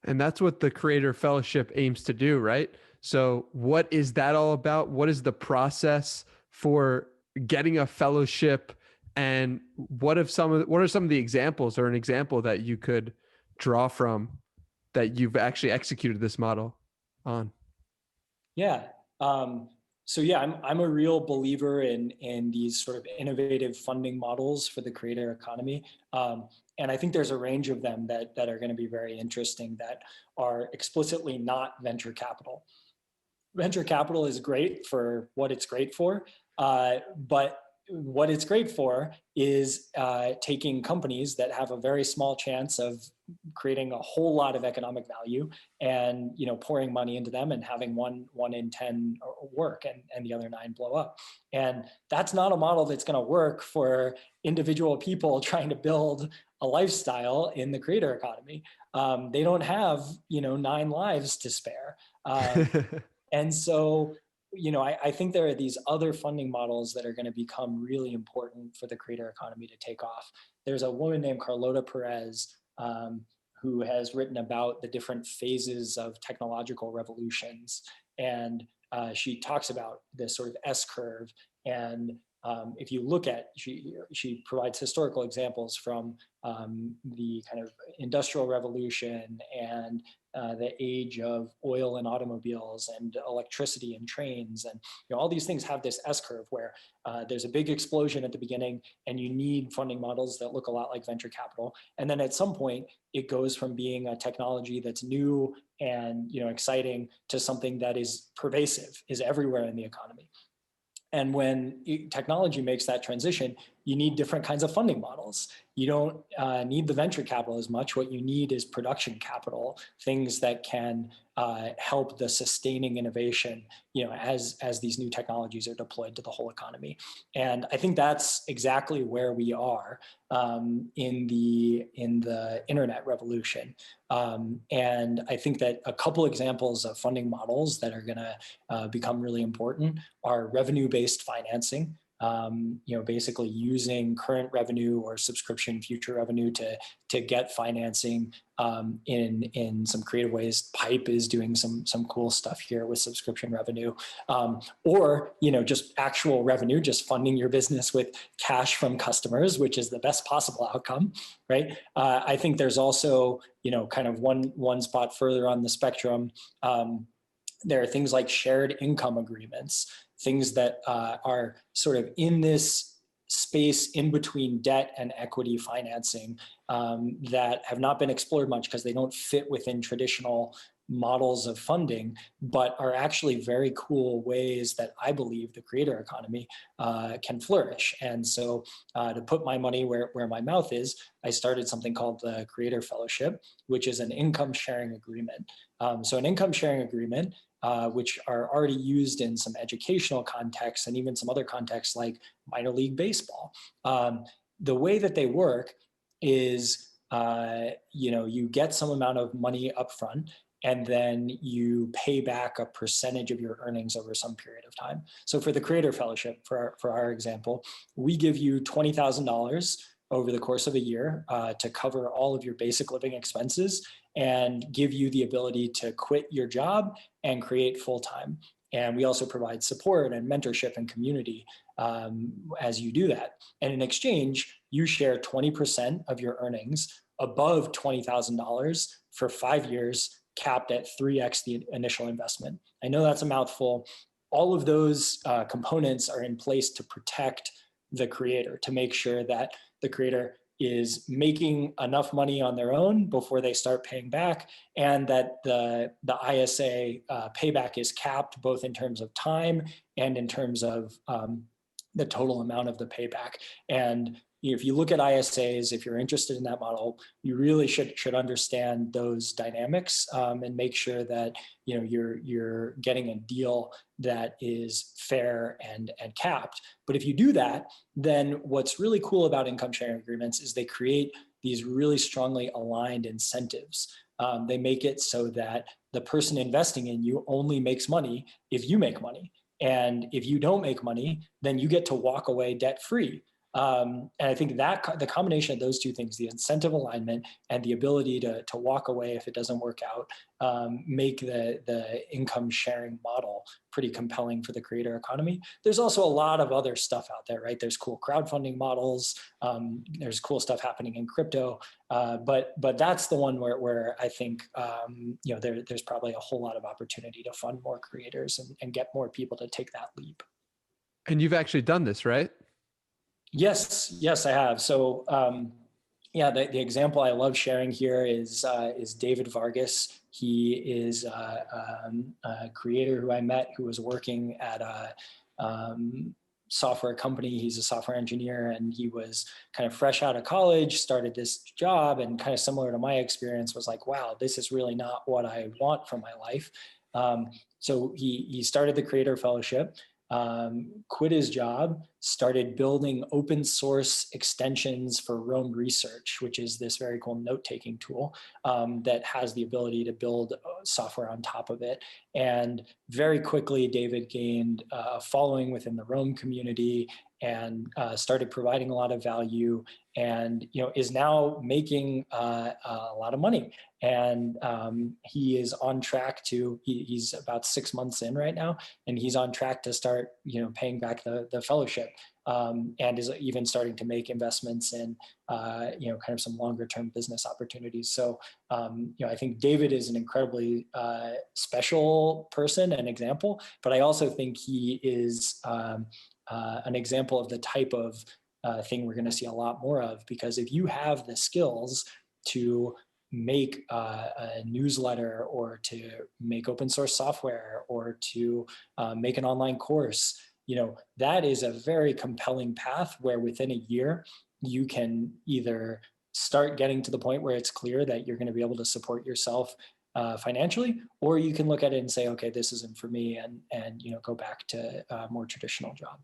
And that's what the Creator Fellowship aims to do, right? So, what is that all about? What is the process for getting a fellowship? And what are some of the examples, or an example that you could draw from that you've actually executed this model on? Yeah. So yeah, I'm a real believer in these sort of innovative funding models for the creator economy, and I think there's a range of them that are going to be very interesting that are explicitly not venture capital. Venture capital is great for what it's great for, but what it's great for is taking companies that have a very small chance of creating a whole lot of economic value and pouring money into them and having one in 10 work and the other nine blow up. And that's not a model that's going to work for individual people trying to build a lifestyle in the creator economy. They don't have 9 lives to spare. And so, I think there are these other funding models that are going to become really important for the creator economy to take off. There's a woman named Carlota Perez who has written about the different phases of technological revolutions. And she talks about this sort of S curve. And if you look at, she provides historical examples from the kind of industrial revolution and the age of oil and automobiles and electricity and trains. And all these things have this S curve where there's a big explosion at the beginning and you need funding models that look a lot like venture capital. And then at some point, it goes from being a technology that's new and exciting to something that is pervasive, is everywhere in the economy. And when technology makes that transition, you need different kinds of funding models. You don't need the venture capital as much. What you need is production capital, things that can help the sustaining innovation, as these new technologies are deployed to the whole economy. And I think that's exactly where we are in the internet revolution. And I think that a couple examples of funding models that are going to become really important are revenue-based financing. Basically using current revenue or subscription future revenue to get financing in some creative ways. Pipe is doing some cool stuff here with subscription revenue, or just actual revenue, just funding your business with cash from customers, which is the best possible outcome, right? I think there's also kind of one spot further on the spectrum. There are things like shared income agreements, things that are sort of in this space in between debt and equity financing that have not been explored much because they don't fit within traditional models of funding, but are actually very cool ways that I believe the creator economy can flourish. And so to put my money where my mouth is, I started something called the Creator Fellowship, which is an income sharing agreement. So an income sharing agreement, which are already used in some educational contexts and even some other contexts like minor league baseball. The way that they work is, you get some amount of money upfront, and then you pay back a percentage of your earnings over some period of time. So for the Creator Fellowship, for our example, we give you $20,000 over the course of a year to cover all of your basic living expenses and give you the ability to quit your job and create full-time. And we also provide support and mentorship and community as you do that. And in exchange, you share 20% of your earnings above $20,000 for 5 years, capped at 3x the initial investment. I know that's a mouthful. All of those components are in place to protect the creator, to make sure that the creator is making enough money on their own before they start paying back, and that the ISA payback is capped both in terms of time and in terms of the total amount of the payback. And if you look at ISAs, if you're interested in that model, you really should understand those dynamics and make sure that you're getting a deal that is fair and capped. But if you do that, then what's really cool about income sharing agreements is they create these really strongly aligned incentives. They make it so that the person investing in you only makes money if you make money. And if you don't make money, then you get to walk away debt free. And I think that the combination of those two things, the incentive alignment and the ability to walk away if it doesn't work out, make the income sharing model pretty compelling for the creator economy. There's also a lot of other stuff out there, right? There's cool crowdfunding models. There's cool stuff happening in crypto. But that's the one where I think there's probably a whole lot of opportunity to fund more creators and get more people to take that leap. And you've actually done this, right? Yes, I have. So the example I love sharing here is David Vargas. He is a creator who I met who was working at a software company. He's a software engineer, and he was kind of fresh out of college, started this job, and kind of similar to my experience was like, wow, this is really not what I want from my life. So he started the Creator Fellowship, quit his job, started building open source extensions for Roam Research, which is this very cool note-taking tool that has the ability to build software on top of it. And very quickly, David gained a following within the Roam community and started providing a lot of value, and is now making a lot of money. And he is on track to, he's about 6 months in right now, and he's on track to start paying back the fellowship, and is even starting to make investments in kind of some longer term business opportunities. So I think David is an incredibly special person and example, but I also think he is an example of the type of thing we're going to see a lot more of, because if you have the skills to make a newsletter, or to make open source software, or to make an online course, that is a very compelling path where within a year you can either start getting to the point where it's clear that you're going to be able to support yourself financially, or you can look at it and say, okay, this isn't for me, and go back to a more traditional job.